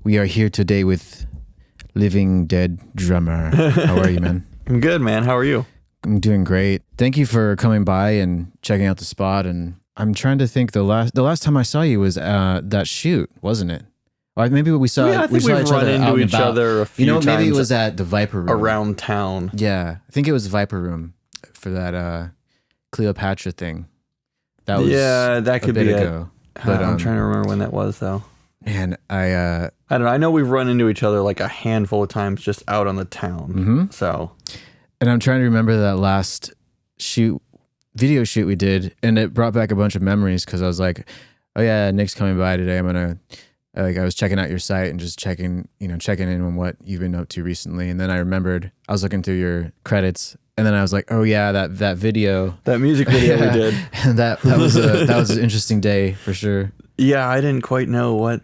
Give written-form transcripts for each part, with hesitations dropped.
We are here today with Living Dead drummer. How are you, man? I'm good, man. How are you? I'm doing great. Thank you for coming by and checking out the spot. And I'm trying to think. The last time I saw you was that shoot, wasn't it? Or maybe we saw. Yeah, I think we've run into each other a few times. Maybe it was at the Viper Room around town. Yeah, I think it was Viper Room for that Cleopatra thing. That was that could be ago. But I'm trying to remember when that was though. Man, I don't know. I know we've run into each other like a handful of times just out on the town. Mm-hmm. So, and I'm trying to remember that last video shoot we did, and it brought back a bunch of memories because I was like, oh yeah, Nick's coming by today. I'm gonna I was checking out your site and just checking in on what you've been up to recently. And then I remembered I was looking through your credits, and then I was like, oh yeah, that video, that music video we did. that was an interesting day for sure. Yeah, I didn't quite know what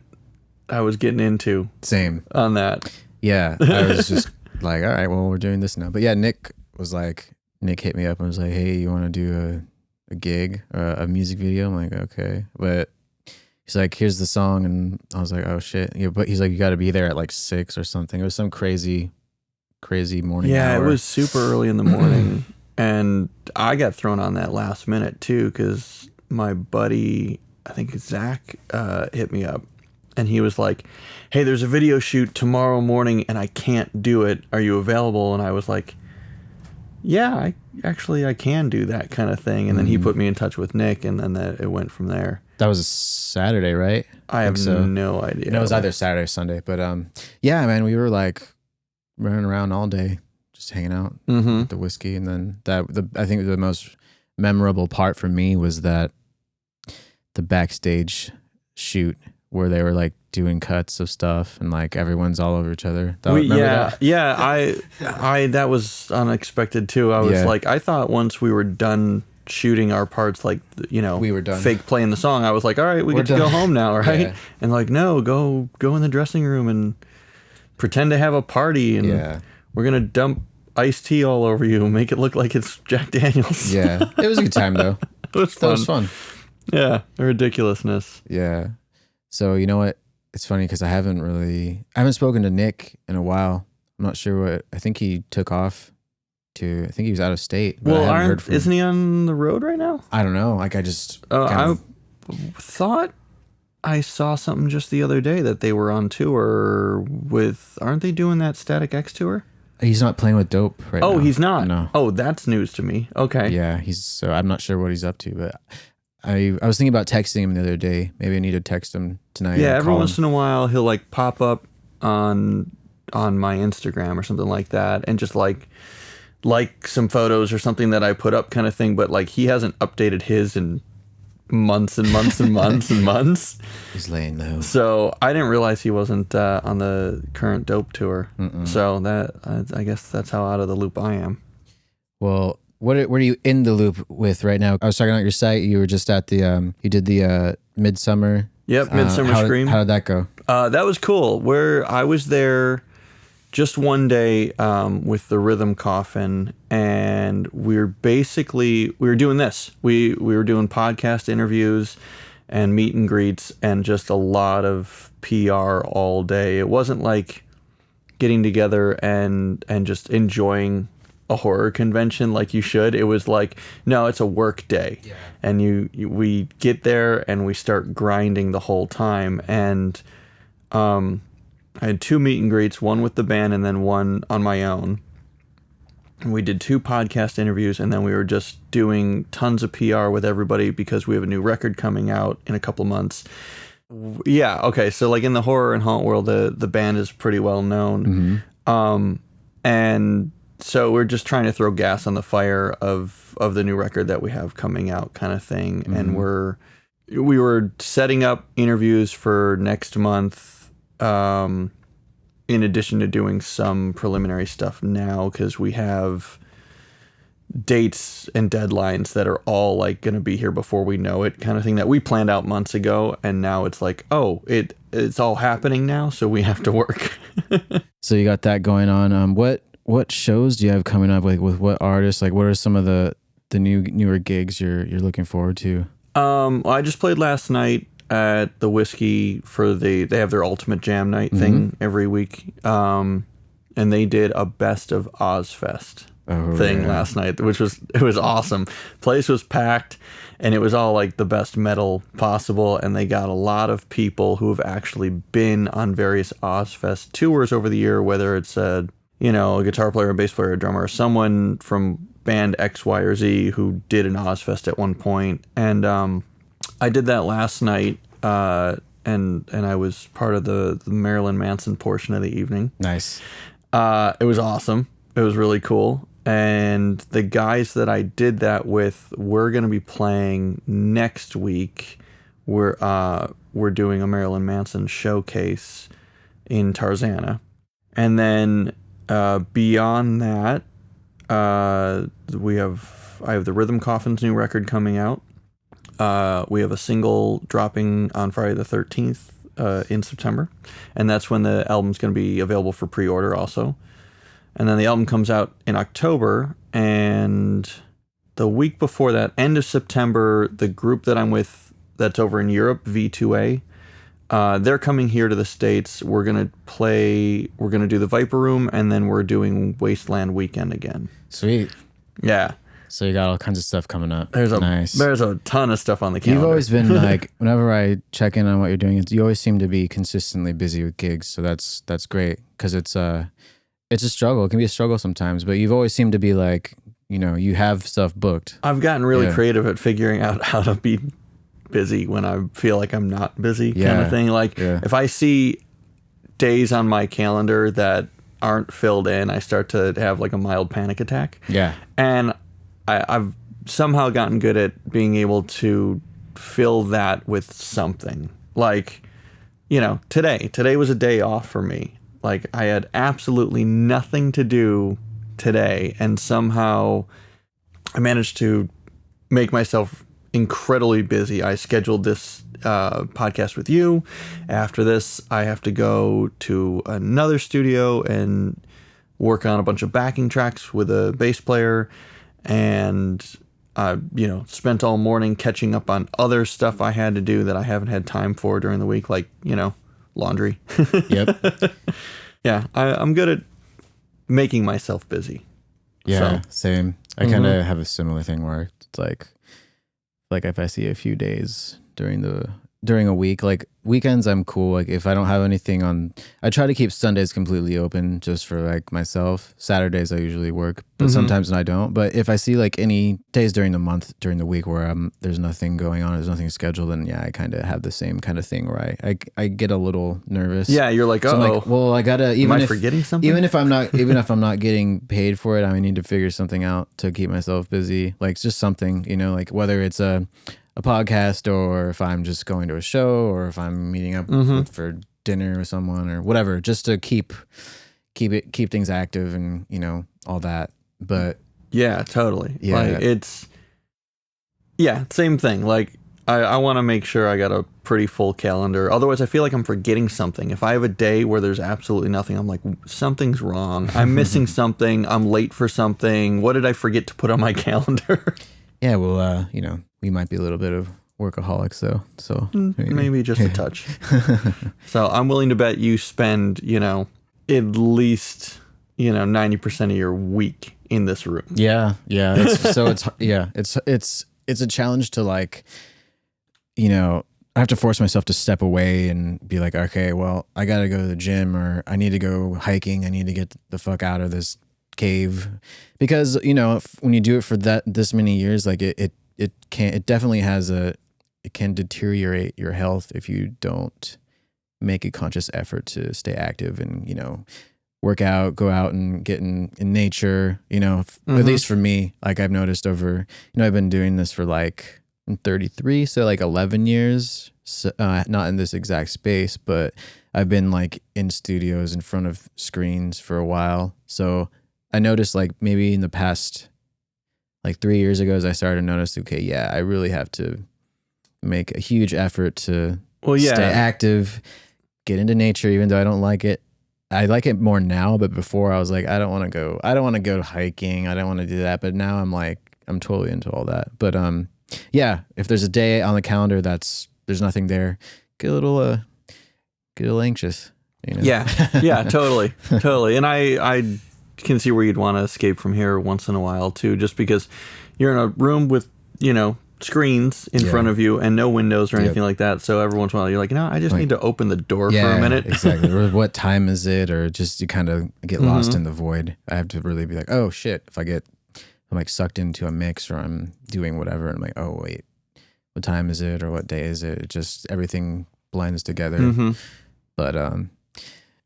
I was getting into. Same on that. Yeah, I was just like, all right, well, we're doing this now. But yeah, Nick hit me up and was like, hey, you want to do a gig or a music video? I'm like, okay. But he's like, here's the song. And I was like, oh shit. Yeah, but he's like, you got to be there at like 6 or something. It was some crazy morning hour. It was super early in the morning. And I got thrown on that last minute too, because my buddy, I think Zach, hit me up. And he was like, hey, there's a video shoot tomorrow morning and I can't do it. Are you available? And I was like, yeah, I can do that kind of thing. And then he put me in touch with Nick, and then it went from there. That was a Saturday, right? I have no idea. No, it was either Saturday or Sunday. But yeah, man, we were like running around all day, just hanging out with the whiskey. And then I think the most memorable part for me was that the backstage shoot where they were like doing cuts of stuff and like everyone's all over each other. I that was unexpected too. I was like, I thought once we were done shooting our parts, like, you know, we were done fake playing the song, I was like, all right, we get to go home now, right? Yeah. And like, no, go in the dressing room and pretend to have a party, and we're gonna dump iced tea all over you and make it look like it's Jack Daniels. Yeah, it was a good time though. It was fun. Yeah, the ridiculousn's. Yeah. So you know what? It's funny because I haven't spoken to Nick in a while. I'm not sure I think he took off I think he was out of state. Well, isn't he on the road right now? I don't know. Like I just, I thought I saw something just the other day that they were on tour aren't they doing that Static X tour? He's not playing with Dope right now. Oh, he's not? No. Oh, that's news to me. Okay. Yeah, so I'm not sure what he's up to, but I was thinking about texting him the other day. Maybe I need to text him tonight. Yeah, every once in a while he'll like pop up on my Instagram or something like that, and just like some photos or something that I put up kind of thing. But like he hasn't updated his in months and months and months and months. He's laying low. So I didn't realize he wasn't on the current Dope tour. So that I guess that's how out of the loop I am. Well, what are you in the loop with right now? I was checking out your site. You were just at the you did the Midsummer. Yep, Midsummer Scream. How did that go? That was cool. I was there just one day with the Rhythm Coffin, and we were doing this. We were doing podcast interviews and meet and greets and just a lot of PR all day. It wasn't like getting together and just enjoying a horror convention like you should. It was like, no, it's a work day. Yeah. And we get there and we start grinding the whole time. And I had 2 meet and greets, one with the band and then one on my own. And we did 2 podcast interviews, and then we were just doing tons of PR with everybody because we have a new record coming out in a couple months. Yeah, okay, so like in the horror and haunt world, the band is pretty well known. And so we're just trying to throw gas on the fire of the new record that we have coming out kind of thing. And we were setting up interviews for next month, in addition to doing some preliminary stuff now, because we have dates and deadlines that are all like going to be here before we know it kind of thing that we planned out months ago. And now it's like, oh, it's all happening now, so we have to work. So you got that going on. What shows do you have coming up? Like with what artists? Like what are some of the newer gigs you're looking forward to? Well, I just played last night at the whiskey for they have their ultimate jam night thing every week. And they did a best of Ozfest thing last night, which was awesome. Place was packed, and it was all like the best metal possible. And they got a lot of people who have actually been on various Ozfest tours over the year, whether it's a guitar player, a bass player, a drummer, someone from band X, Y, or Z who did an Ozfest at one point. And I did that last night, and I was part of the Marilyn Manson portion of the evening. Nice. It was awesome. It was really cool. And the guys that I did that with, we're going to be playing next week. We're doing a Marilyn Manson showcase in Tarzana. And then beyond that, I have the Rhythm Coffin's new record coming out. We have a single dropping on Friday the 13th in September. And that's when the album's going to be available for pre-order also. And then the album comes out in October. And the week before that, end of September, the group that I'm with that's over in Europe, V2A, they're coming here to the States. We're going to do the Viper Room, and then we're doing Wasteland Weekend again. Sweet. Yeah. So you got all kinds of stuff coming up. There's nice. a ton of stuff on the calendar. You've always been like, whenever I check in on what you're doing, you always seem to be consistently busy with gigs. So that's great, because it's a struggle. It can be a struggle sometimes, but you've always seemed to be like, you have stuff booked. I've gotten really creative at figuring out how to be busy when I feel like I'm not busy, kind of thing. Like if I see days on my calendar that aren't filled in, I start to have like a mild panic attack. Yeah. And I've somehow gotten good at being able to fill that with something. Like, today was a day off for me. Like, I had absolutely nothing to do today, and somehow I managed to make myself incredibly busy. I scheduled this podcast with you. After this, I have to go to another studio and work on a bunch of backing tracks with a bass player, and spent all morning catching up on other stuff I had to do that I haven't had time for during the week, like laundry. Yep. Yeah, I'm good at making myself busy. Yeah, same. I kind of have a similar thing where it's like if I see a few days during a week, like weekends I'm cool. Like if I don't have anything on, I try to keep Sundays completely open just for like myself. Saturdays I usually work, but sometimes I don't. But if I see like any days during the month, during the week where there's nothing going on, there's nothing scheduled, then I kind of have the same kind of thing where I get a little nervous. Yeah, you're like, so I'm like, well, I gotta, am I forgetting something? Even if I'm not getting paid for it, I need to figure something out to keep myself busy. Like just something, like whether it's a podcast, or if I'm just going to a show, or if I'm meeting up for dinner with someone or whatever, just to keep things active and all that. But yeah, totally. Yeah, like same thing. Like I want to make sure I got a pretty full calendar. Otherwise, I feel like I'm forgetting something. If I have a day where there's absolutely nothing, I'm like, something's wrong. I'm missing something. I'm late for something. What did I forget to put on my calendar? Yeah, well, we might be a little bit of workaholics though. So maybe just a touch. So I'm willing to bet you spend, at least, 90% of your week in this room. Yeah. It's a challenge to like, I have to force myself to step away and be like, okay, well, I got to go to the gym, or I need to go hiking. I need to get the fuck out of this cave, because when you do it for this many years, like it can deteriorate your health if you don't make a conscious effort to stay active and work out, go out and get in nature. At least for me, like I've noticed over, I've been doing this for like, I'm 33, so like 11 years, not in this exact space, but I've been like in studios in front of screens for a while. So I noticed like maybe in the past, like 3 years ago, as I started to notice, okay, yeah, I really have to make a huge effort to stay active, get into nature, even though I don't like it. I like it more now, but before I was like, I don't want to go hiking. I don't want to do that. But now I'm like, I'm totally into all that. But if there's a day on the calendar that's there's nothing there, get a little anxious. You know? Yeah, totally. And I can see where you'd want to escape from here once in a while too, just because you're in a room with, screens in front of you and no windows or anything like that. So every once in a while you're like, I just need to open the door for a minute. Exactly. Or what time is it? Or just you kind of get lost in the void. I have to really be like, oh shit, if I'm like sucked into a mix or I'm doing whatever, and I'm like, oh wait, what time is it or what day is it? It just everything blends together. But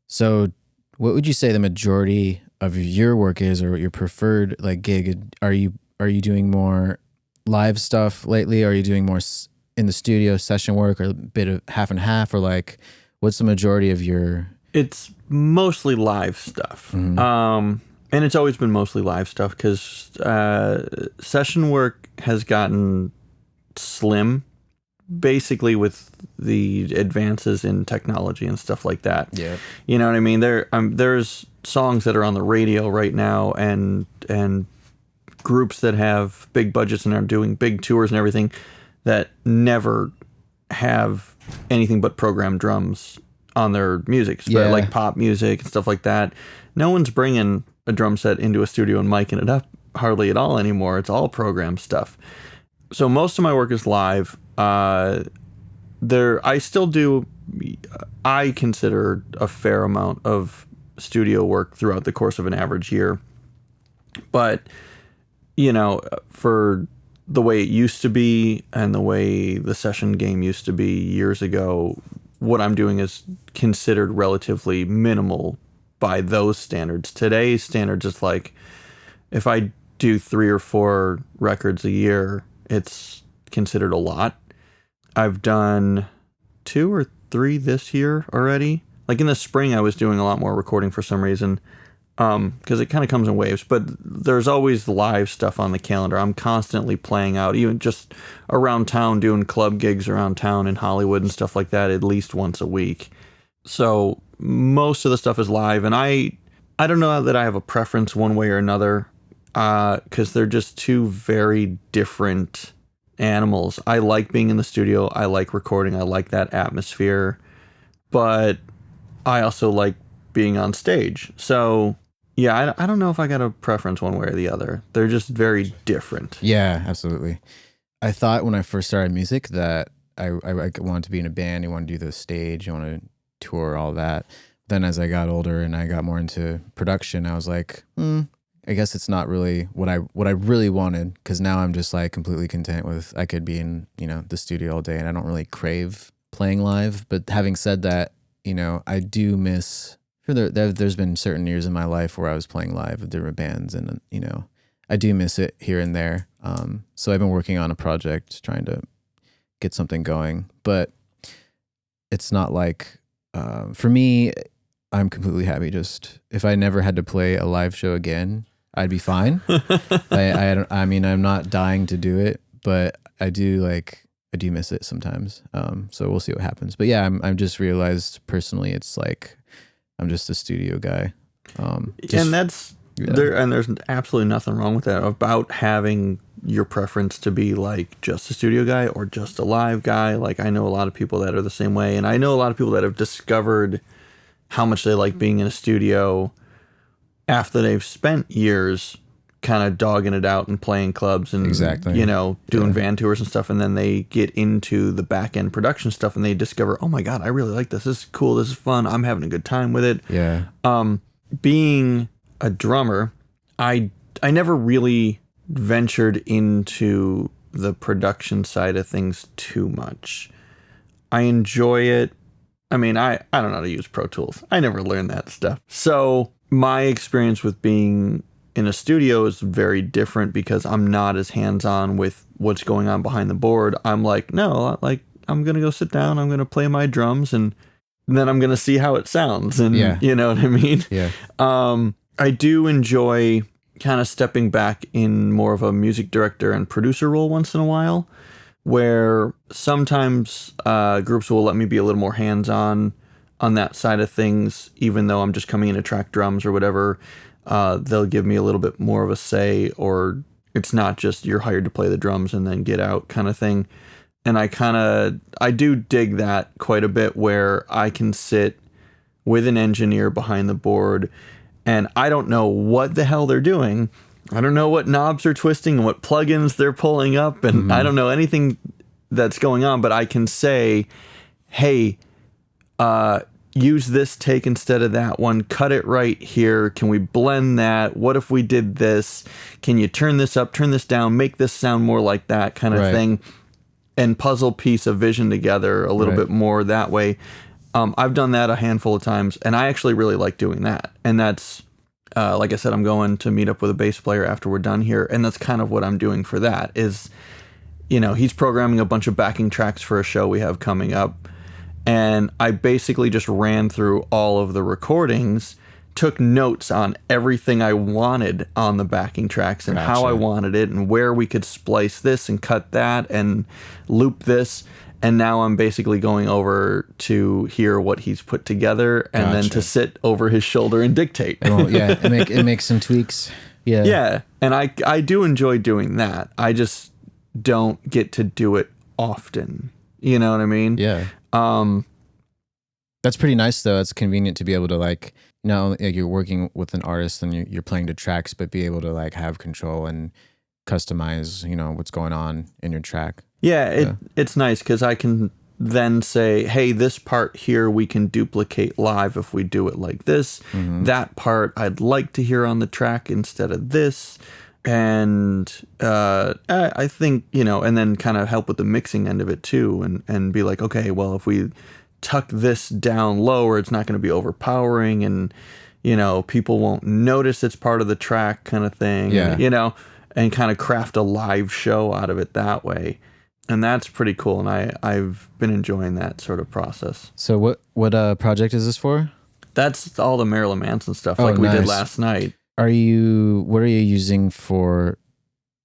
so what would you say the majority of your work is, or what your preferred like gig? Are you doing more live stuff lately? Are you doing more in the studio session work, or a bit of half and half, or like what's the majority of your? It's mostly live stuff. And it's always been mostly live stuff because session work has gotten slim basically with the advances in technology and stuff like that. Yeah. You know what I mean? There's songs that are on the radio right now and groups that have big budgets and are doing big tours and everything that never have anything but programmed drums on their music, like pop music and stuff like that. No one's bringing a drum set into a studio and micing it up hardly at all anymore. It's all programmed stuff. So most of my work is live. I still do, I consider a fair amount of studio work throughout the course of an average year. But, for the way it used to be and the way the session game used to be years ago, what I'm doing is considered relatively minimal by those standards. Today's standards is like, if I do 3 or 4 records a year, it's considered a lot. I've done 2 or 3 this year already. Like in the spring, I was doing a lot more recording for some reason, because it kind of comes in waves. But there's always live stuff on the calendar. I'm constantly playing out, even just around town, doing club gigs around town in Hollywood and stuff like that, at least once a week. So most of the stuff is live, and I don't know that I have a preference one way or another, because they're just two very different animals. I like being in the studio. I like recording. I like that atmosphere, but I also like being on stage. So yeah, I don't know if I got a preference one way or the other. They're just very different. Yeah, absolutely. I thought when I first started music that I wanted to be in a band. I wanted to do the stage. I wanted to tour, all that. Then as I got older and I got more into production, I was like, I guess it's not really what I really wanted, because now I'm just like completely content with, I could be in, the studio all day and I don't really crave playing live. But having said that, I do miss, there's been certain years in my life where I was playing live with different bands, and I do miss it here and there. So I've been working on a project trying to get something going, but it's not like, for me, I'm completely happy. Just if I never had to play a live show again, I'd be fine. I mean, I'm not dying to do it, but I do miss it sometimes. So we'll see what happens. But yeah, I'm just realized personally, it's like I'm just a studio guy. And that's and there's absolutely nothing wrong with that, about having your preference to be like just a studio guy or just a live guy. Like I know a lot of people that are the same way, and I know a lot of people that have discovered how much they like being in a studio after they've spent years kind of dogging it out and playing clubs and doing van tours and stuff, and then they get into the back end production stuff and they discover, oh my god, I really like this is cool, this is fun, I'm having a good time with it. Being a drummer, I never really ventured into the production side of things too much. I enjoy it. I mean, I don't know how to use Pro Tools. I never learned that stuff. So my experience with being in a studio is very different, because I'm not as hands-on with what's going on behind the board. I'm like, no, like I'm going to go sit down, I'm going to play my drums, and then I'm going to see how it sounds. And you know what I mean? Yeah. I do enjoy kind of stepping back in more of a music director and producer role once in a while, where sometimes groups will let me be a little more hands-on on that side of things, even though I'm just coming in to track drums or whatever. They'll give me a little bit more of a say, or it's not just you're hired to play the drums and then get out kind of thing. And I do dig that quite a bit, where I can sit with an engineer behind the board and I don't know what the hell they're doing. I don't know what knobs they're twisting and what plugins they're pulling up, and I don't know anything that's going on, but I can say, hey, use this take instead of that one, cut it right here, can we blend that, what if we did this, can you turn this up, turn this down, make this sound more like that kind of thing, and puzzle piece a vision together a little bit more that way. I've done that a handful of times, and I actually really like doing that. And that's, like I said, I'm going to meet up with a bass player after we're done here, and that's kind of what I'm doing for that is, he's programming a bunch of backing tracks for a show we have coming up, and I basically just ran through all of the recordings, took notes on everything I wanted on the backing tracks and how I wanted it and where we could splice this and cut that and loop this. And now I'm basically going over to hear what he's put together and then to sit over his shoulder and dictate. Well, yeah, it makes some tweaks. Yeah. Yeah. And I do enjoy doing that. I just don't get to do it often. You know what I mean? Yeah. That's pretty nice though. It's convenient to be able to like you're working with an artist and you're playing the tracks, but be able to like have control and customize, what's going on in your track. Yeah, it's nice because I can then say, hey, this part here we can duplicate live if we do it like this. That part I'd like to hear on the track instead of this. And I think, and then kind of help with the mixing end of it too, and be like, okay, well, if we tuck this down lower, it's not going to be overpowering, and, people won't notice it's part of the track kind of thing, and kind of craft a live show out of it that way. And that's pretty cool, and I've been enjoying that sort of process. So what project is this for? That's all the Marilyn Manson stuff we did last night. What are you using for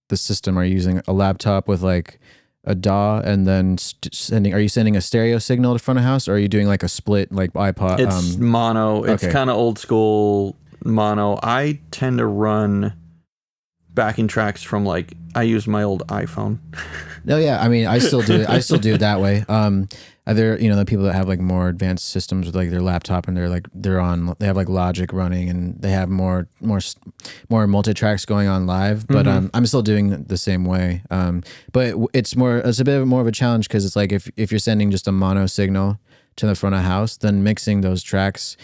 the system? Are you using a laptop with like a DAW and then are you sending a stereo signal to front of house, or are you doing like a split like iPod? It's mono. It's kind of old school mono. I tend to run backing tracks from I use my old iPhone. No, yeah, I mean, I still do it that way. Other, the people that have like more advanced systems with like their laptop and they have like Logic running and they have more multi-tracks going on live, but I'm still doing the same way. But it's a bit more of a challenge because it's like if you're sending just a mono signal to the front of house, then mixing those tracks,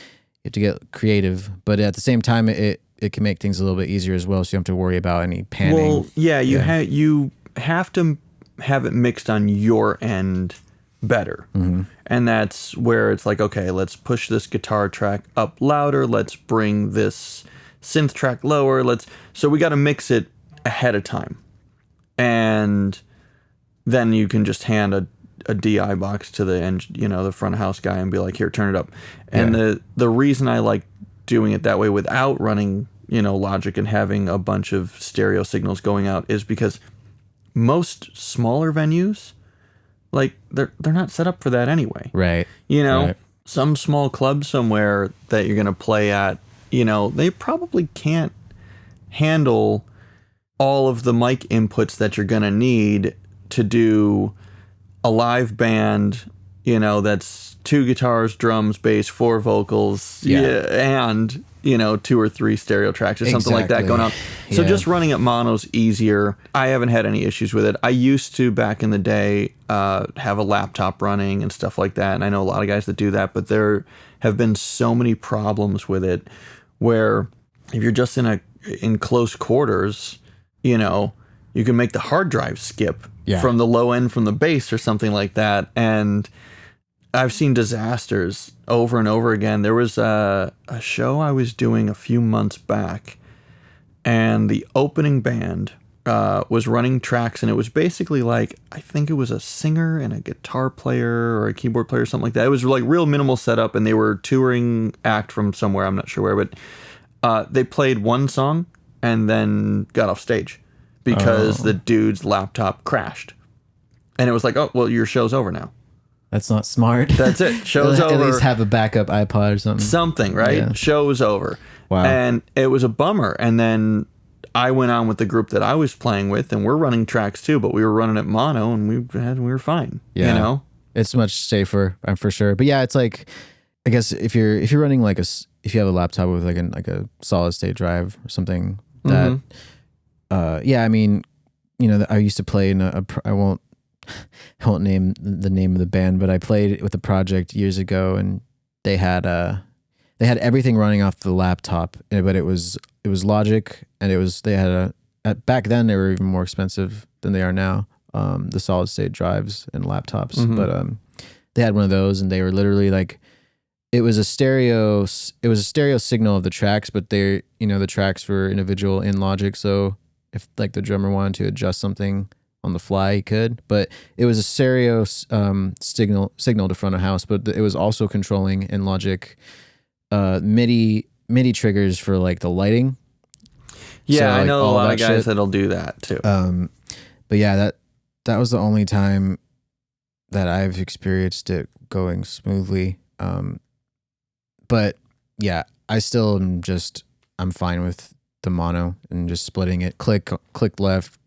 you have to get creative, but at the same time it can make things a little bit easier as well, so you don't have to worry about any panning. Well, yeah, you have to have it mixed on your end better. And that's where it's like, okay, let's push this guitar track up louder, let's bring this synth track lower, so we got to mix it ahead of time. And then you can just hand a DI box to the front of house guy and be like, here, turn it up. And the reason I like doing it that way without running, Logic and having a bunch of stereo signals going out is because most smaller venues, they're not set up for that anyway. Right. Some small club somewhere that you're going to play at, they probably can't handle all of the mic inputs that you're going to need to do a live band, that's 2 guitars, drums, bass, 4 vocals, and 2 or 3 stereo tracks or something like that going on. So just running it mono's easier. I haven't had any issues with it. I used to, back in the day, have a laptop running and stuff like that, and I know a lot of guys that do that, but there have been so many problems with it where if you're just in close quarters, you can make the hard drive skip from the low end from the bass or something like that, and I've seen disasters over and over again. There was a show I was doing a few months back, and the opening band was running tracks, and it was basically I think it was a singer and a guitar player or a keyboard player or something like that. It was real minimal setup, and they were touring act from somewhere, I'm not sure where, but they played one song and then got off stage because the dude's laptop crashed. And it was like, oh, well, your show's over now. That's not smart. That's it. Show's over. At least have a backup iPod or something. Something, right? Yeah. Show's over. Wow. And it was a bummer. And then I went on with the group that I was playing with, and we're running tracks too, but we were running it mono, and we were fine. Yeah. You know, it's much safer, I'm for sure. But yeah, it's like, I guess if you're running like if you have a laptop with like a solid state drive or something that, yeah, I mean, you know, I used to play in I won't name the name of the band, but I played with a project years ago, and they had everything running off the laptop, but it was Logic, and they had back then they were even more expensive than they are now, the solid state drives and laptops. But they had one of those, and they were literally like, it was a stereo signal of the tracks, but the tracks were individual in Logic, so if like the drummer wanted to adjust something on the fly, he could. But it was a stereo signal to front of house, but it was also controlling in Logic MIDI triggers for like the lighting. Yeah, so, I like, know a lot of guys shit. that'll do that too. But yeah, that was the only time that I've experienced it going smoothly. But yeah, I still I'm fine with the mono and just splitting it. Click left,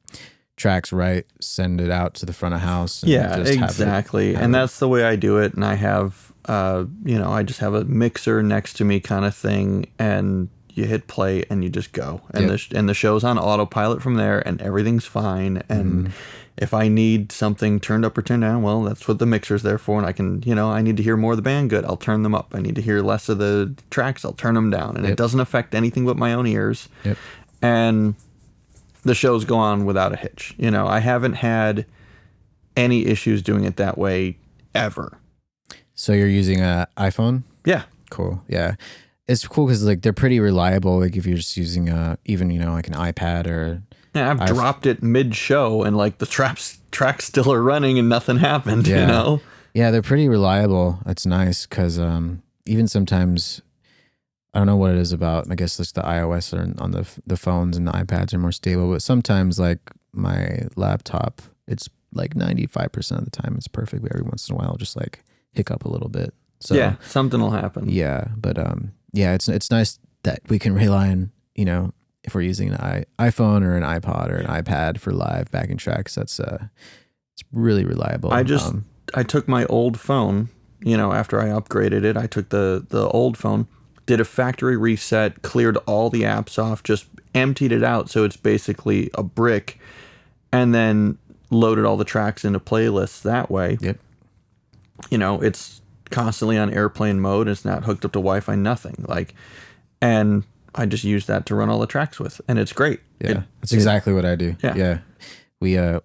tracks right, send it out to the front of house. And Yeah, just exactly. And that's the way I do it. And I have, I just have a mixer next to me kind of thing, and you hit play and you just go. And the show's on autopilot from there, and everything's fine. And if I need something turned up or turned down, well, that's what the mixer's there for. And I can, I need to hear more of the band, good, I'll turn them up. I need to hear less of the tracks, I'll turn them down. And it doesn't affect anything but my own ears. And the shows go on without a hitch. I haven't had any issues doing it that way ever. So you're using an iPhone? Yeah. Cool. Yeah. It's cool because like they're pretty reliable. Like if you're just using even like an iPad or... Yeah, I've dropped it mid-show and like the tracks still are running and nothing happened, Yeah, they're pretty reliable. That's nice because even sometimes, I don't know what it is about, I guess it's the iOS or on the phones and the iPads are more stable, but sometimes like my laptop, it's like 95% of the time it's perfect, but every once in a while it'll just like hiccup a little bit. So yeah, something will happen. Yeah, but yeah, it's nice that we can rely on, if we're using an iPhone or an iPod or an iPad for live backing tracks, that's it's really reliable. I took my old phone, after I upgraded it, I took the old phone, did a factory reset, cleared all the apps off, just emptied it out so it's basically a brick, and then loaded all the tracks into playlists that way. Yep. It's constantly on airplane mode. It's not hooked up to Wi-Fi, nothing. And I just use that to run all the tracks with, and it's great. Yeah, that's exactly what I do. Yeah. We have,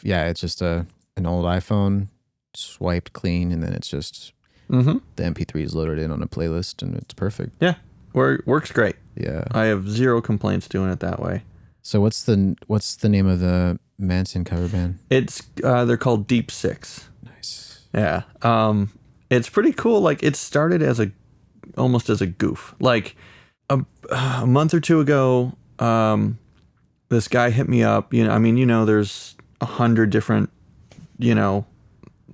it's just an old iPhone, swiped clean, and then it's just the MP3 is loaded in on a playlist, and it's perfect. Yeah, works great. Yeah, I have zero complaints doing it that way. So what's the name of the Manson cover band? It's they're called Deep Six. Nice. Yeah. It's pretty cool. Like it started almost as a goof. Like a month or two ago, this guy hit me up. There's 100 different,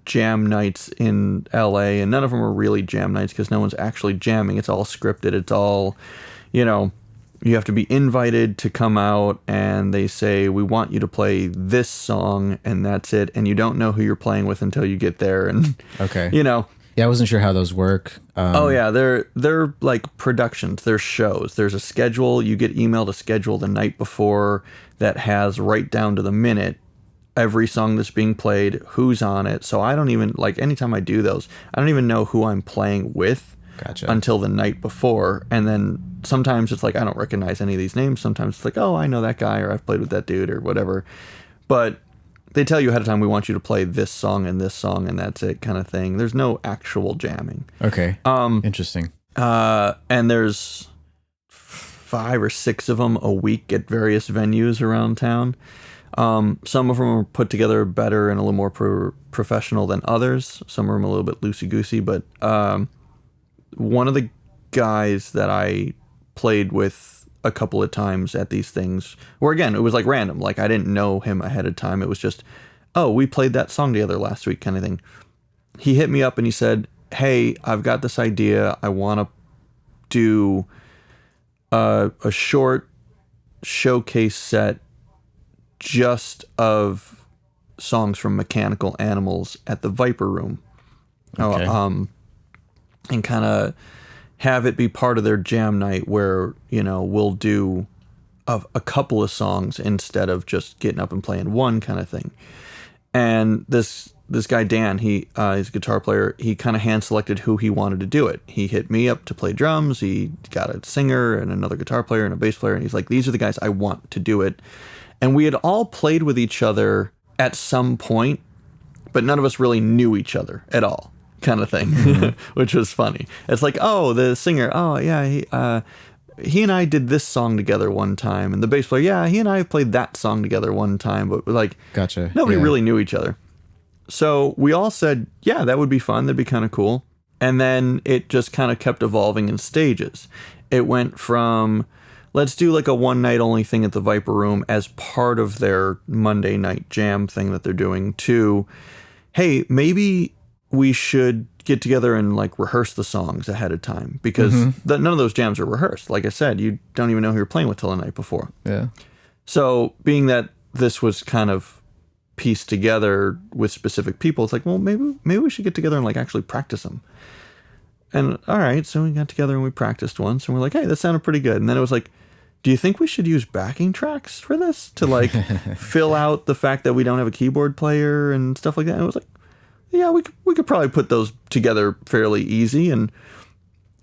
jam nights in LA, and none of them are really jam nights because no one's actually jamming. It's all scripted. It's all, you have to be invited to come out, and they say, we want you to play this song, and that's it. And you don't know who you're playing with until you get there. And, okay. Yeah, I wasn't sure how those work. Oh yeah, they're like productions. They're shows. There's a schedule. You get emailed a schedule the night before that has right down to the minute every song that's being played, who's on it. So I don't even, like, anytime I do those, I don't even know who I'm playing with. Gotcha. Until the night before. And then sometimes it's like I don't recognize any of these names. Sometimes it's like, oh, I know that guy, or I've played with that dude, or whatever. But they tell you ahead of time, we want you to play this song, and that's it, kind of thing. There's no actual jamming. Okay. Interesting. And there's 5 or 6 of them a week at various venues around town. Some of them are put together better and a little more professional than others. Some of them are a little bit loosey-goosey, but one of the guys that I played with a couple of times at these things, where again, it was like random. Like I didn't know him ahead of time. It was just, oh, we played that song together last week kind of thing. He hit me up and he said, hey, I've got this idea. I want to do a short showcase set just of songs from Mechanical Animals at the Viper Room. Okay. And kind of have it be part of their jam night where, we'll do a couple of songs instead of just getting up and playing one kind of thing. And this guy, Dan, he's a guitar player. He kind of hand selected who he wanted to do it. He hit me up to play drums. He got a singer and another guitar player and a bass player. And he's like, these are the guys I want to do it. And we had all played with each other at some point, but none of us really knew each other at all, kind of thing, which was funny. It's like, oh, the singer, oh, yeah, he and I did this song together one time. And the bass player, yeah, he and I have played that song together one time. But like, Gotcha. Nobody really knew each other. So we all said, yeah, that would be fun. That'd be kind of cool. And then it just kind of kept evolving in stages. It went from, let's do like a one night only thing at the Viper Room as part of their Monday night jam thing that they're doing, to, hey, maybe we should get together and like rehearse the songs ahead of time, because none of those jams are rehearsed. Like I said, you don't even know who you're playing with till the night before. Yeah. So being that this was kind of pieced together with specific people, it's like, well, maybe we should get together and like actually practice them. And all right, so we got together and we practiced once, and we're like, hey, that sounded pretty good. And then it was like, do you think we should use backing tracks for this to like fill out the fact that we don't have a keyboard player and stuff like that? And it was like, yeah, we could probably put those together fairly easy. And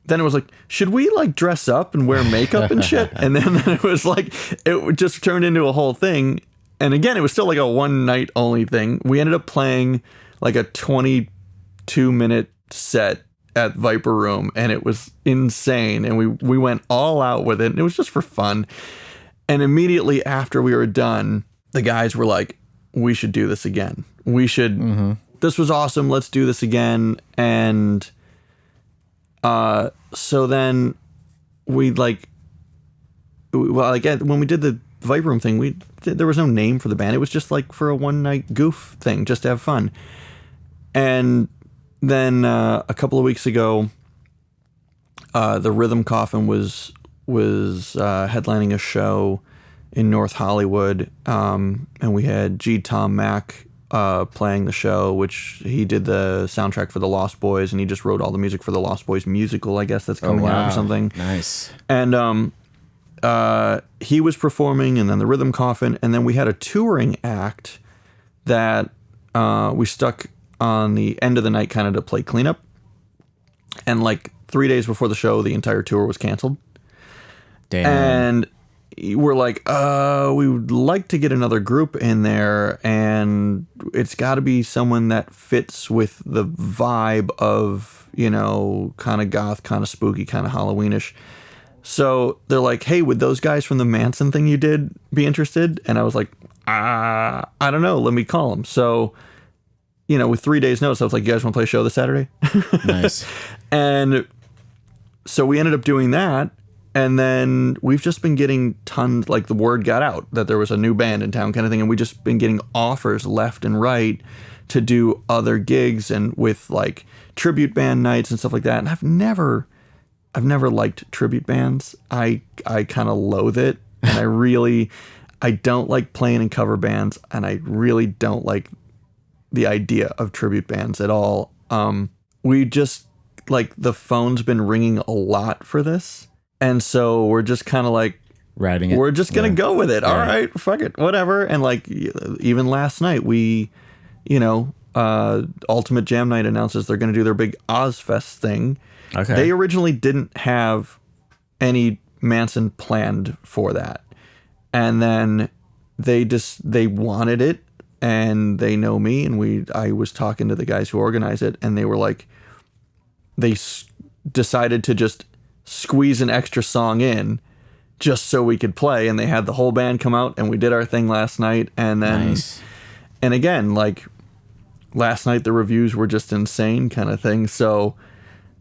then it was like, should we like dress up and wear makeup and shit? And then it was like, it just turned into a whole thing. And again, it was still like a one night only thing. We ended up playing like a 22-minute set at Viper Room, and it was insane. And we went all out with it, and it was just for fun. And immediately after we were done, the guys were like, we should do this again. We should, this was awesome. Let's do this again. And so then we when we did the Viper Room thing, there was no name for the band. It was just like for a one night goof thing, just to have fun. And then a couple of weeks ago, the Rhythm Coffin was headlining a show in North Hollywood, and we had G. Tom Mack playing the show, which he did the soundtrack for The Lost Boys, and he just wrote all the music for the Lost Boys musical, I guess, that's coming out or something. Nice. And he was performing, and then the Rhythm Coffin, and then we had a touring act that we stuck on the end of the night kind of to play cleanup. And like 3 days before the show, the entire tour was canceled. Damn. And we're like, we would like to get another group in there, and it's got to be someone that fits with the vibe of, kind of goth, kind of spooky, kind of Halloweenish. So they're like, hey, would those guys from the Manson thing you did be interested? And I was like, I don't know. Let me call them. So, with 3 days notice, I was like, you guys want to play a show this Saturday? Nice. And so we ended up doing that. And then we've just been getting tons, like the word got out that there was a new band in town kind of thing. And we just been getting offers left and right to do other gigs and with like tribute band nights and stuff like that. And I've never liked tribute bands. I kind of loathe it. And I don't like playing in cover bands. And I really don't like the idea of tribute bands at all. We just like, the phone's been ringing a lot for this. And so we're just kind of like, riding it. We're just going to go with it. Yeah. All right, fuck it, whatever. And like, even last night, we, Ultimate Jam Night announces they're going to do their big Ozfest thing. Okay. They originally didn't have any Manson planned for that. And then they wanted it, and they know me, and I was talking to the guys who organize it, and they were like, they decided to just squeeze an extra song in just so we could play, and they had the whole band come out, and we did our thing last night. And then nice. And again, like last night the reviews were just insane kind of thing. So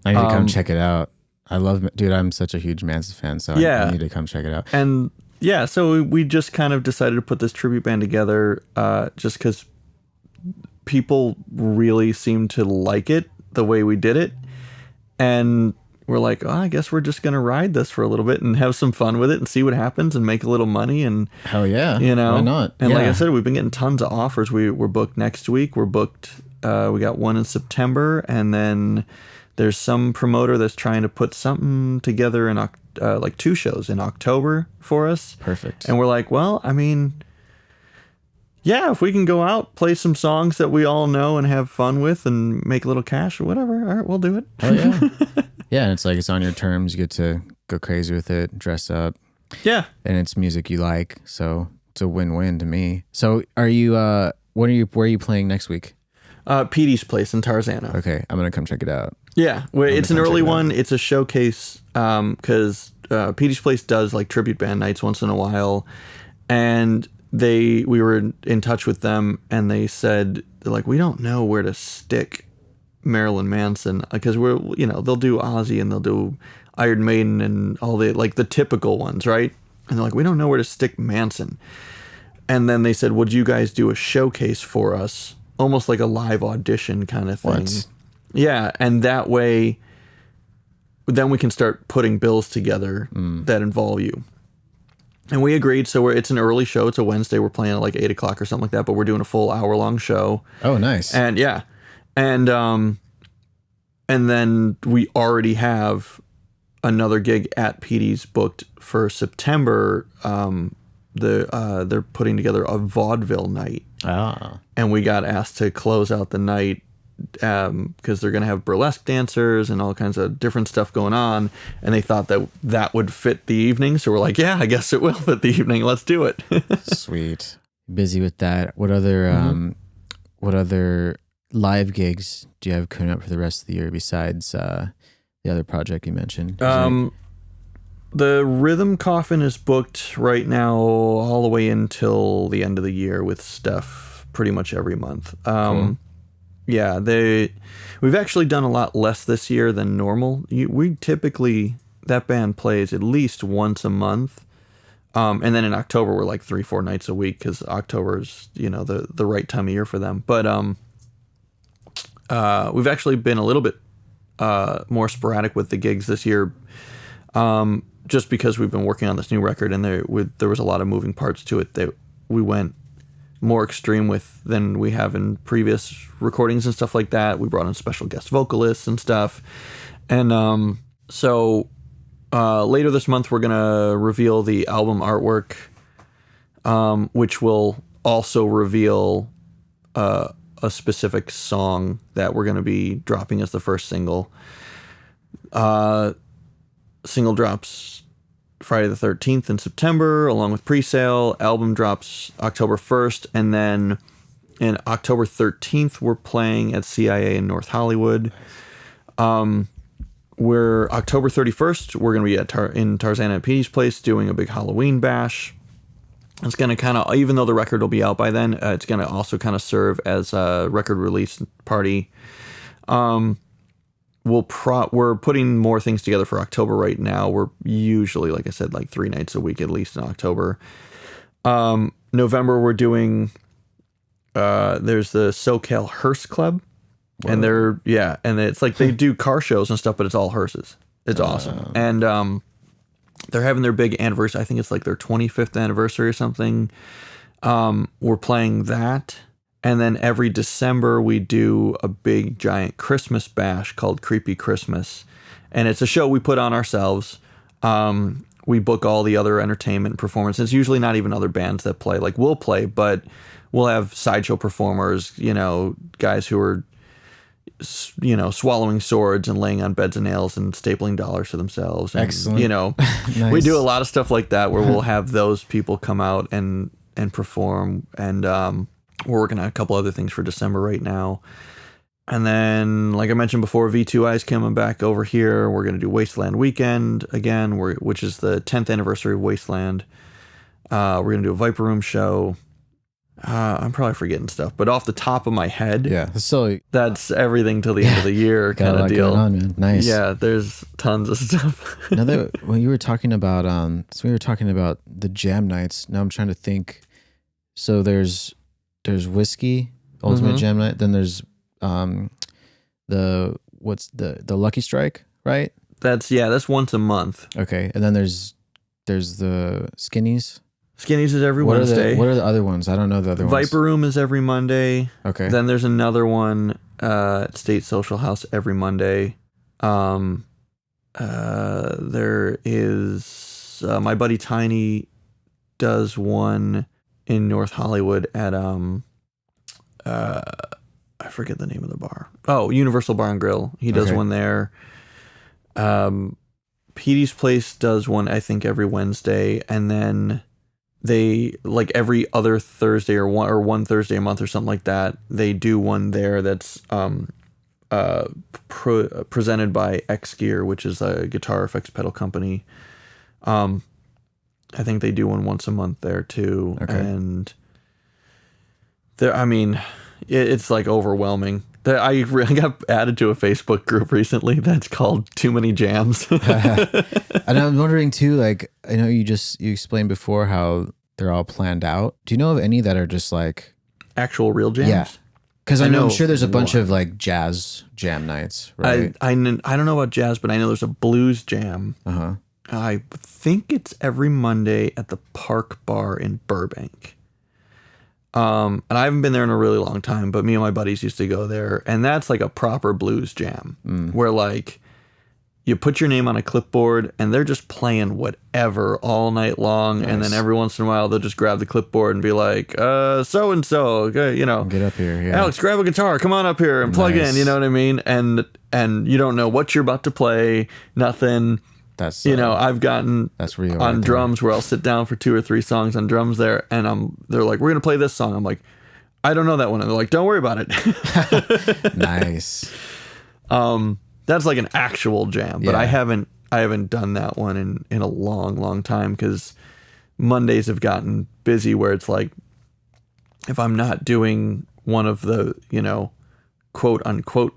I need to come check it out. I'm such a huge Manson fan, so yeah. I need to come check it out. And yeah, so we just kind of decided to put this tribute band together just because people really seemed to like it the way we did it. And we're like, oh, I guess we're just gonna ride this for a little bit and have some fun with it and see what happens and make a little money. And hell yeah, why not? And like I said, we've been getting tons of offers. We're booked next week. We're booked. We got one in September, and then there's some promoter that's trying to put something together in like 2 shows in October for us. Perfect. And we're like, well, I mean, yeah, if we can go out, play some songs that we all know and have fun with and make a little cash or whatever, all right, we'll do it. Oh, yeah. Yeah, and it's like it's on your terms. You get to go crazy with it, dress up. Yeah. And it's music you like, so it's a win-win to me. So are you, where are you playing next week? Petey's place in Tarzana. Okay, I'm going to come check it out. Yeah, it's an early one. It's a showcase because Petey's place does like tribute band nights once in a while. And we were in touch with them, and they said, they're like, we don't know where to stick Marilyn Manson, because they'll do Ozzy and they'll do Iron Maiden and all the like the typical ones, right? And they're like, we don't know where to stick Manson. And then they said, would you guys do a showcase for us, almost like a live audition kind of thing? What? Yeah, and that way, then we can start putting bills together that involve you. And we agreed, so it's an early show. It's a Wednesday. We're playing at like 8 o'clock or something like that, but we're doing a full hour-long show. Oh, nice. And yeah. And then we already have another gig at Petey's booked for September. They're putting together a vaudeville night. Ah. And we got asked to close out the night because they're going to have burlesque dancers and all kinds of different stuff going on, and they thought that would fit the evening, so we're like, yeah, I guess it will fit the evening, let's do it. Sweet. Busy with that. What other live gigs do you have coming up for the rest of the year besides the other project you mentioned? The Rhythm Coffin is booked right now all the way until the end of the year with stuff pretty much every month. Cool. Yeah, we've actually done a lot less this year than normal. We typically, that band plays at least once a month. And then in October, we're like 3-4 nights a week because October is, the right time of year for them. But we've actually been a little bit more sporadic with the gigs this year, just because we've been working on this new record, and there was a lot of moving parts to it that we went more extreme with than we have in previous recordings and stuff like that. We brought in special guest vocalists and stuff. And so later this month, we're going to reveal the album artwork, which will also reveal a specific song that we're going to be dropping as the first single. Single drops Friday the 13th in September, along with pre-sale. Album drops October 1st, and then in October 13th, we're playing at CIA in North Hollywood. We're October 31st, we're going to be in Tarzana at Petey's place doing a big Halloween bash. It's going to kind of, even though the record will be out by then, it's going to also kind of serve as a record release party. We're putting more things together for October right now. We're usually, like I said, like 3 nights a week at least in October. November, we're doing, there's the SoCal Hearse Club. Whoa. And and it's like they do car shows and stuff, but it's all hearses. It's awesome. And they're having their big anniversary. I think it's like their 25th anniversary or something. We're playing that. And then every December, we do a big, giant Christmas bash called Creepy Christmas. And it's a show we put on ourselves. We book all the other entertainment and performance. It's usually not even other bands that play. Like, we'll play, but we'll have sideshow performers, guys who are, swallowing swords and laying on beds of nails and stapling dollars to themselves. And, excellent. Nice. We do a lot of stuff like that where we'll have those people come out and perform. And we're working on a couple other things for December right now. And then, like I mentioned before, V2I's coming back over here. We're going to do Wasteland Weekend again, which is the 10th anniversary of Wasteland. We're going to do a Viper Room show. I'm probably forgetting stuff, but off the top of my head, so that's everything till the end of the year kind of deal. Going on, man. Nice. Yeah, there's tons of stuff. Now that when you were talking about, the jam nights. Now I'm trying to think. So there's Whiskey Ultimate Jam Night. Then there's the Lucky Strike, right? That's once a month. Okay, and then there's the Skinnies. Skinnies is every Wednesday. What are the other ones? I don't know the other ones. Viper Room is every Monday. Okay. Then there's another one at State Social House every Monday. There is my buddy Tiny does one in North Hollywood at I forget the name of the bar. Oh, Universal Bar and Grill. He does one there. Petey's Place does one, I think, every Wednesday, and then they like every other Thursday or one Thursday a month or something like that. They do one there that's presented by X Gear, which is a guitar effects pedal company. I think they do one once a month there too, and there. I mean, it's like overwhelming. I got added to a Facebook group recently that's called Too Many Jams. And I'm wondering too, like, I know you explained before how they're all planned out. Do you know of any that are just like actual real jams? Yeah. Because I'm sure there's a bunch of like jazz jam nights, right? I don't know about jazz, but I know there's a blues jam. Uh-huh. I think it's every Monday at the Park Bar in Burbank. And I haven't been there in a really long time, but me and my buddies used to go there, and that's like a proper blues jam where like you put your name on a clipboard and they're just playing whatever all night long. Nice. And then every once in a while they'll just grab the clipboard and be like, so-and-so, okay, get up here. Yeah. Alex, grab a guitar, come on up here and plug in, you know what I mean? And you don't know what you're about to play, nothing. That's I've gotten that's real on drums where I'll sit down for 2 or 3 songs on drums there, and they're like, we're gonna play this song. I'm like, I don't know that one, and they're like, don't worry about it. Nice. That's like an actual jam, but I haven't done that one in a long time because Mondays have gotten busy where it's like if I'm not doing one of the quote unquote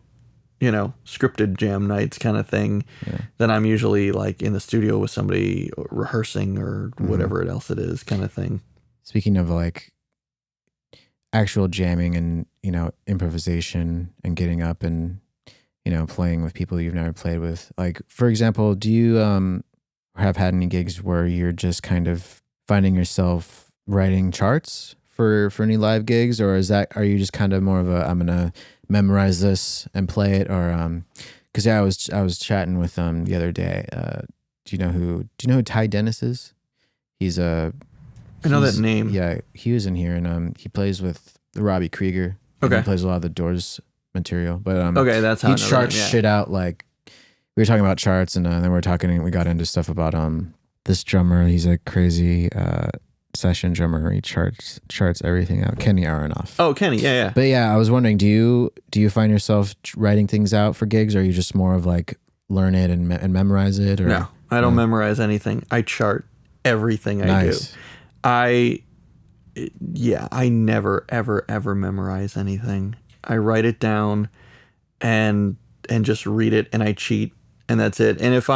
scripted jam nights kind of thing, then I'm usually like in the studio with somebody rehearsing or whatever else it is kind of thing. Speaking of like actual jamming and, improvisation and getting up and, playing with people you've never played with, like, for example, do you have had any gigs where you're just kind of finding yourself writing charts for any live gigs, or are you just kind of more of a, I'm going to memorize this and play it, or because I was chatting with the other day. Do you know who Ty Dennis is? I know that name. Yeah, he was in here, and he plays with Robbie Krieger. Okay, he plays a lot of the Doors material, but okay, that's how he charts shit out. Like we were talking about charts, and then we got into stuff about this drummer. He's a crazy session drummer. He charts everything out. Kenny Aronoff. Oh, Kenny, yeah. But yeah, I was wondering, do you find yourself writing things out for gigs, or are you just more of like learn it and memorize it? Or no, I don't memorize anything. I chart everything I do. I never ever memorize anything. I write it down and just read it, and I cheat, and that's it. And if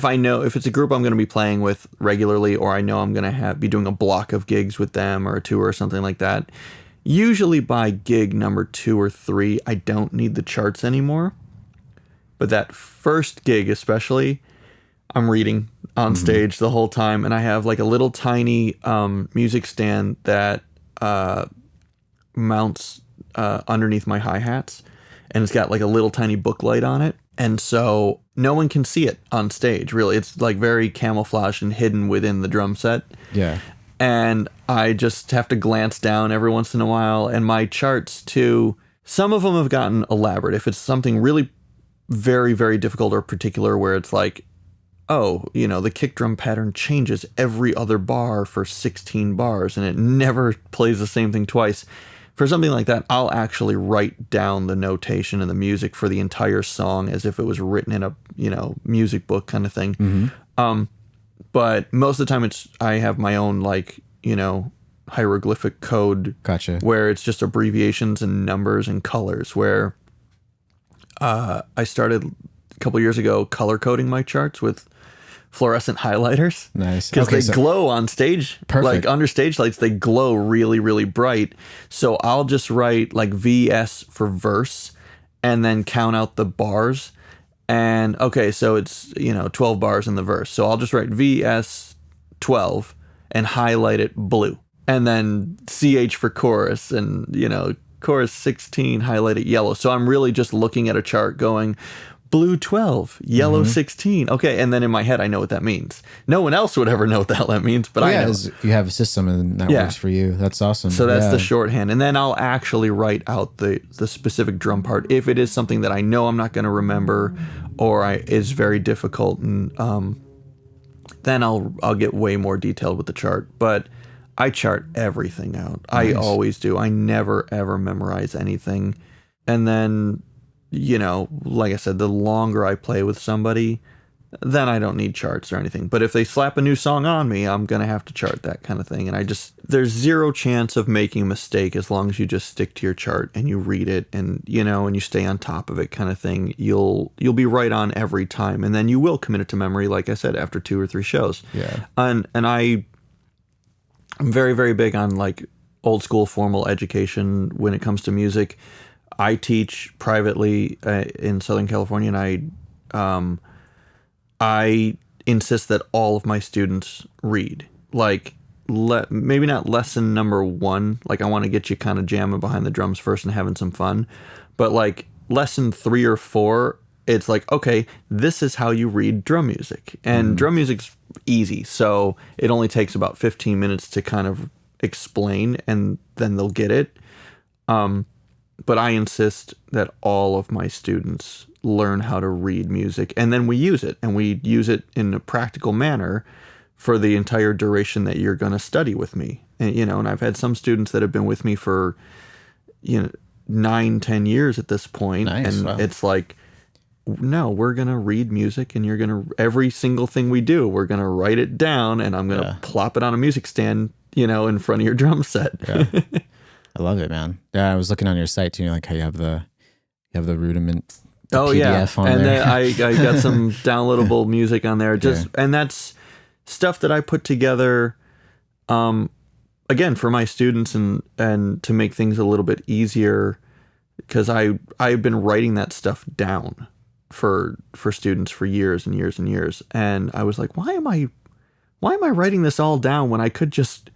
I know if it's a group I'm going to be playing with regularly, or I know I'm going to be doing a block of gigs with them or a tour or something like that, usually by gig number 2 or 3, I don't need the charts anymore. But that first gig especially, I'm reading on stage the whole time, and I have like a little tiny music stand that mounts underneath my hi-hats, and it's got like a little tiny book light on it. And so no one can see it on stage, really. It's like very camouflaged and hidden within the drum set. Yeah. And I just have to glance down every once in a while. And my charts, too, some of them have gotten elaborate. If it's something really very, very difficult or particular where it's like, the kick drum pattern changes every other bar for 16 bars and it never plays the same thing twice. For something like that, I'll actually write down the notation and the music for the entire song as if it was written in a, music book kind of thing. Mm-hmm. But most of the time I have my own hieroglyphic code. Gotcha. Where it's just abbreviations and numbers and colors, where I started a couple years ago color coding my charts with fluorescent highlighters. Nice. Because they glow on stage. Perfect. Like under stage lights, they glow really, really bright. So I'll just write like VS for verse and then count out the bars. And okay, so it's 12 bars in the verse. So I'll just write VS 12 and highlight it blue. And then CH for chorus, and chorus 16, highlight it yellow. So I'm really just looking at a chart going blue 12, yellow 16. Okay, and then in my head I know what that means. No one else would ever know what the hell that means, but I know. You have a system and that works for you. That's awesome. So that's the shorthand. And then I'll actually write out the specific drum part if it is something that I know I'm not going to remember or is very difficult, and then I'll get way more detailed with the chart. But I chart everything out. Nice. I always do. I never ever memorize anything. And then, like I said, the longer I play with somebody, then I don't need charts or anything. But if they slap a new song on me, I'm going to have to chart that kind of thing. And there's zero chance of making a mistake as long as you just stick to your chart and you read it and, and you stay on top of it kind of thing. You'll be right on every time. And then you will commit it to memory, like I said, after 2 or 3 shows. Yeah. And I'm very, very big on like old school formal education when it comes to music. I teach privately in Southern California, and I insist that all of my students read. Like, maybe not lesson number 1. Like, I want to get you kind of jamming behind the drums first and having some fun. But like lesson 3 or 4, it's like, okay, this is how you read drum music. And drum music's easy. So it only takes about 15 minutes to kind of explain, and then they'll get it. But I insist that all of my students learn how to read music, and then we use it, and we use it in a practical manner for the entire duration that you're going to study with me. And, and I've had some students that have been with me for, 9-10 years at this point. Nice, and wow. It's like, no, we're going to read music, and every single thing we do, we're going to write it down, and I'm going to plop it on a music stand, in front of your drum set. Yeah. I love it, man. Yeah, I was looking on your site too, like how you have the rudiment. PDF on and there. then I got some downloadable music on there. And that's stuff that I put together, again, for my students and to make things a little bit easier, because I've been writing that stuff down for students for years and years and years, and I was like, why am I writing this all down when I could just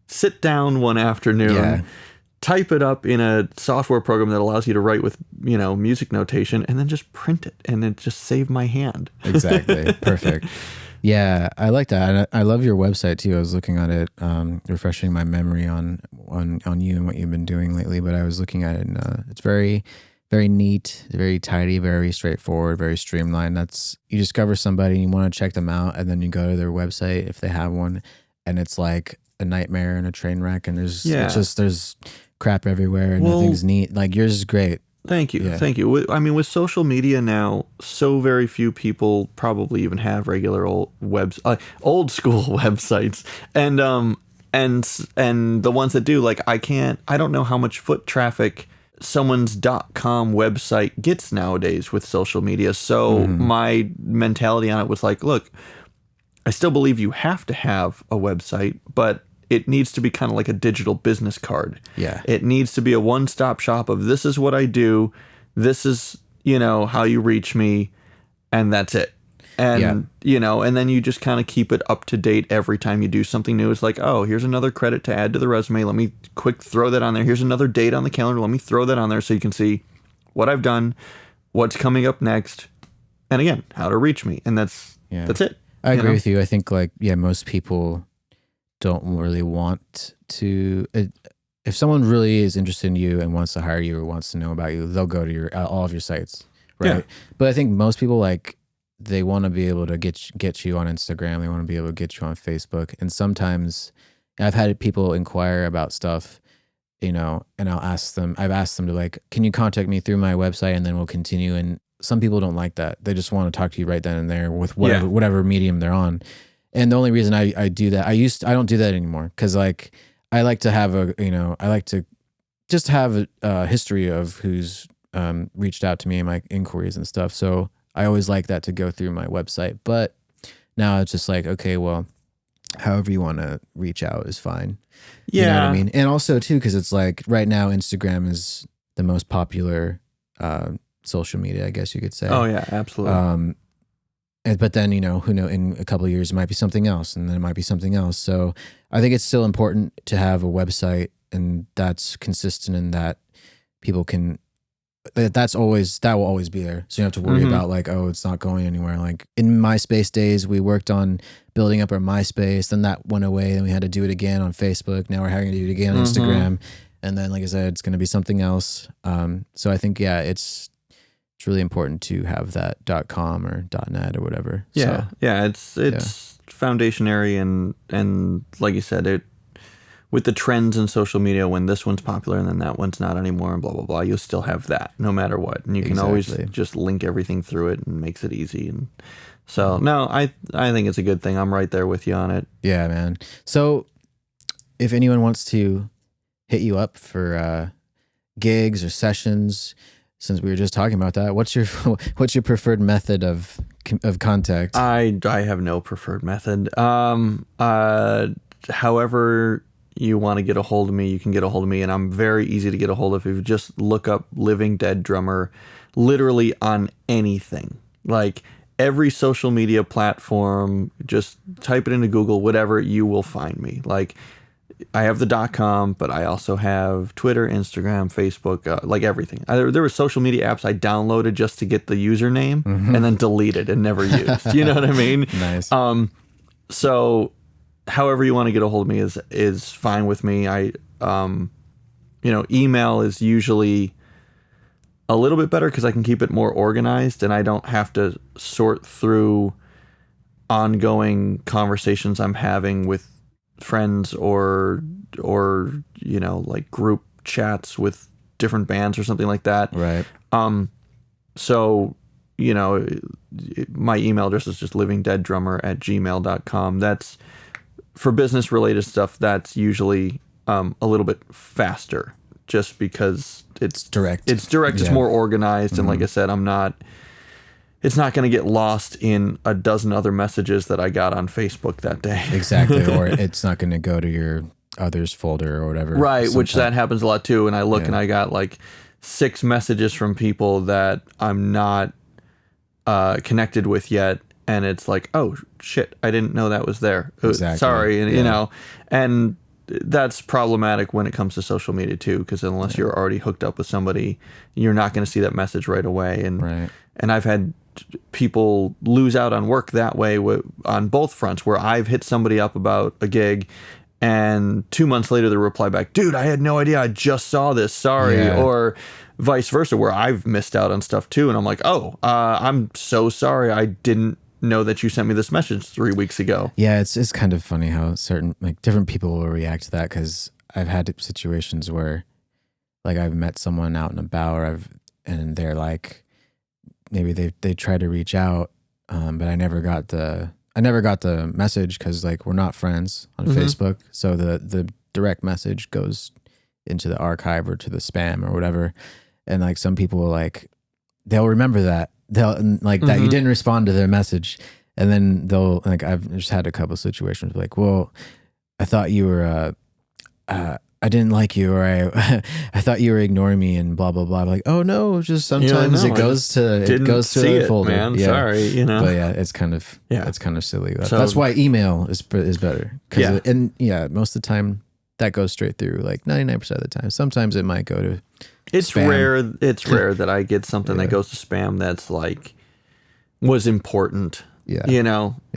sit down one afternoon, type it up in a software program that allows you to write with, music notation, and then just print it, and it just saved my hand. Exactly. Perfect. Yeah, I like that. And I love your website too. I was looking at it, refreshing my memory on you and what you've been doing lately, but I was looking at it, and it's very, very neat, very tidy, very straightforward, very streamlined. You discover somebody and you want to check them out, and then you go to their website if they have one, and it's like a nightmare and a train wreck, and there's crap everywhere, and nothing's neat. Like, yours is great. Thank you. Yeah. Thank you. I mean, with social media now, so very few people probably even have regular old school websites, and the ones that do, like, I don't know how much foot traffic someone's .com website gets nowadays with social media. So my mentality on it was like, look, I still believe you have to have a website, but it needs to be kind of like a digital business card. Yeah. It needs to be a one-stop shop of, this is what I do, this is, how you reach me, and that's it. And, and then you just kind of keep it up to date every time you do something new. It's like, oh, here's another credit to add to the resume. Let me quick throw that on there. Here's another date on the calendar. Let me throw that on there so you can see what I've done, what's coming up next, and again, how to reach me. And that's it. I agree with you. I think, most people don't really want to. If someone really is interested in you and wants to hire you or wants to know about you, they'll go to all of your sites, right? Yeah. But I think most people, they want to be able to get you on Instagram. They want to be able to get you on Facebook. And sometimes I've had people inquire about stuff, and I've asked them to, can you contact me through my website, and then we'll continue. And some people don't like that. They just want to talk to you right then and there with whatever medium they're on. And the only reason I do that, I don't do that anymore, because I like to have I like to just have a history of who's reached out to me and my inquiries and stuff. So I always like that to go through my website. But now it's just like, okay, well, however you want to reach out is fine. Yeah. You know what I mean? And also too, because it's like right now Instagram is the most popular social media, I guess you could say. Oh yeah, absolutely. But then, who know, in a couple of years, it might be something else, and then it might be something else. So I think it's still important to have a website, and that's consistent in that people can, that will always be there. So you don't have to worry about like, oh, it's not going anywhere. Like in MySpace days, we worked on building up our MySpace, then that went away. Then we had to do it again on Facebook. Now we're having to do it again on Instagram. And then, like I said, it's going to be something else. So I think, yeah, it's really important to have that .com or .net or whatever. Yeah, so, it's foundationary, and like you said, with the trends in social media, when this one's popular and then that one's not anymore, and blah blah blah, you'll still have that no matter what, and you can always just link everything through it, and makes it easy. And so, no, I think it's a good thing. I'm right there with you on it. Yeah, man. So, if anyone wants to hit you up for gigs or sessions, since we were just talking about that, what's your preferred method of contact? I have no preferred method. However you want to get a hold of me, you can get a hold of me, and I'm very easy to get a hold of. If you just look up Living Dead Drummer, literally on anything, like every social media platform, just type it into Google, whatever, you will find me. Like, I have the .com, but I also have Twitter, Instagram, Facebook, like everything. There were social media apps I downloaded just to get the username and then deleted and never used. You know what I mean? Nice. So however you want to get a hold of me is fine with me. Email is usually a little bit better because I can keep it more organized and I don't have to sort through ongoing conversations I'm having with friends or like group chats with different bands or something like that. Right. So, my email address is just livingdeaddrummer@gmail.com. That's for business related stuff. That's usually a little bit faster just because it's direct. It's direct. It's more organized. And like I said, it's not going to get lost in a dozen other messages that I got on Facebook that day. Exactly. Or it's not going to go to your others folder or whatever. Right. Which that happens a lot too. And I look and I got like 6 messages from people that I'm not connected with yet. And it's like, oh shit, I didn't know that was there. Exactly. Sorry. And, and that's problematic when it comes to social media too, because unless you're already hooked up with somebody, you're not going to see that message right away. And I've had people lose out on work that way on both fronts, where I've hit somebody up about a gig and 2 months later they reply back, dude, I had no idea, I just saw this, sorry. Or vice versa, where I've missed out on stuff too, and I'm like, I'm so sorry, I didn't know that you sent me this message 3 weeks ago. Yeah, it's kind of funny how certain, like, different people will react to that, because I've had situations where, like, I've met someone out and about, and they're like, maybe they try to reach out, but I never got the message, because like we're not friends on Facebook, so the direct message goes into the archive or to the spam or whatever, and like some people they'll remember that that you didn't respond to their message, and then they'll, like, I've just had a couple situations like, well, I thought you were I didn't like you, or I thought you were ignoring me, and blah blah blah. I'm like, oh no, just sometimes it goes to the folder. Man, yeah. Sorry, But yeah, it's kind of silly. That's why email is better. And most of the time that goes straight through, like 99% of the time. Sometimes it might go to spam. It's rare that I get something that goes to spam that's like was important. Yeah.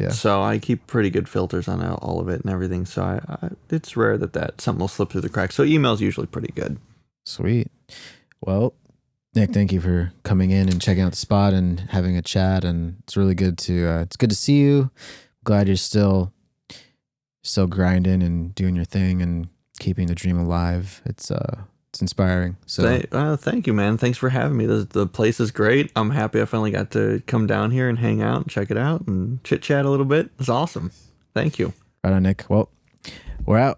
So I keep pretty good filters on all of it and everything. So it's rare that something will slip through the cracks. So email's usually pretty good. Sweet. Well, Nick, thank you for coming in and checking out the spot and having a chat. And it's really good to see you. Glad you're still grinding and doing your thing and keeping the dream alive. It's inspiring. So thank you, man. Thanks for having me. The place is great. I'm happy I finally got to come down here and hang out and check it out and chit chat a little bit. It's awesome. Thank you. Right on, Nick. Well, we're out.